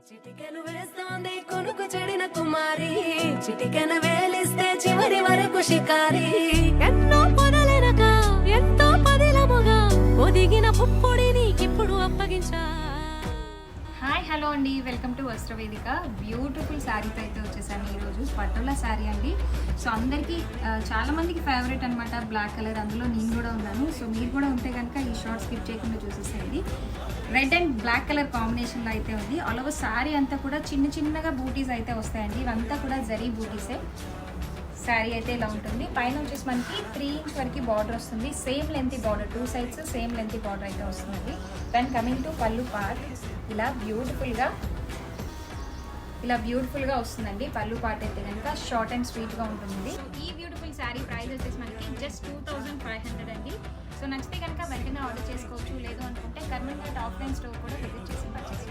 చిటికెను వేస్తోంది కొనుకు చెడిన కుమారి, చిటికెన వేలిస్తే చివరి వరకు షికారి. ఎన్నో పొదలెనక ఎంతో పదిలముగా ఒదిగిన పుప్పొడి నీకిప్పుడు అప్పగించా. హాయ్ హలో అండి, వెల్కమ్ టు వస్త్రవేదిక. బ్యూటిఫుల్ శారీతో అయితే వచ్చేసాను ఈరోజు. పట్టుల శారీ అండి. సో అందరికీ చాలామందికి ఫేవరెట్ అనమాట బ్లాక్ కలర్. అందులో నేను కూడా ఉన్నాను. సో మీరు కూడా ఉంటే కనుక ఈ షార్ట్ స్కిప్ చేయకుండా చూసేసేయండి. రెడ్ అండ్ బ్లాక్ కలర్ కాంబినేషన్లో అయితే ఉంది. ఆల్ ఓవర్ శారీ అంతా కూడా చిన్న చిన్నగా బూటీస్ అయితే వస్తాయండి. ఇవంతా కూడా జరీ బూటీసే. శారీ అయితే ఇలా ఉంటుంది. పైన వచ్చేసి మనకి 3 ఇంచ్ వరకు బార్డర్ వస్తుంది. Same length border, 2 sides same length border అయితే వస్తుంది. దెన్ కమింగ్ టు పళ్ళు పార్ట్, ఇలా బ్యూటిఫుల్గా వస్తుందండి. పళ్ళు పార్ట్ అయితే కనుక షార్ట్ అండ్ స్వీట్గా ఉంటుంది. ఈ బ్యూటిఫుల్ శారీ ప్రైస్ వచ్చేసి మనకి జస్ట్ 2500 అండి. సో నచ్చితే కనుక వెంటనే ఆర్డర్ చేసుకోవచ్చు. లేదు అనుకుంటే కర్మన్ ఘాట్ ఆఫ్లైన్ స్టోర్ కూడా విజిట్ చేసి పర్చేస్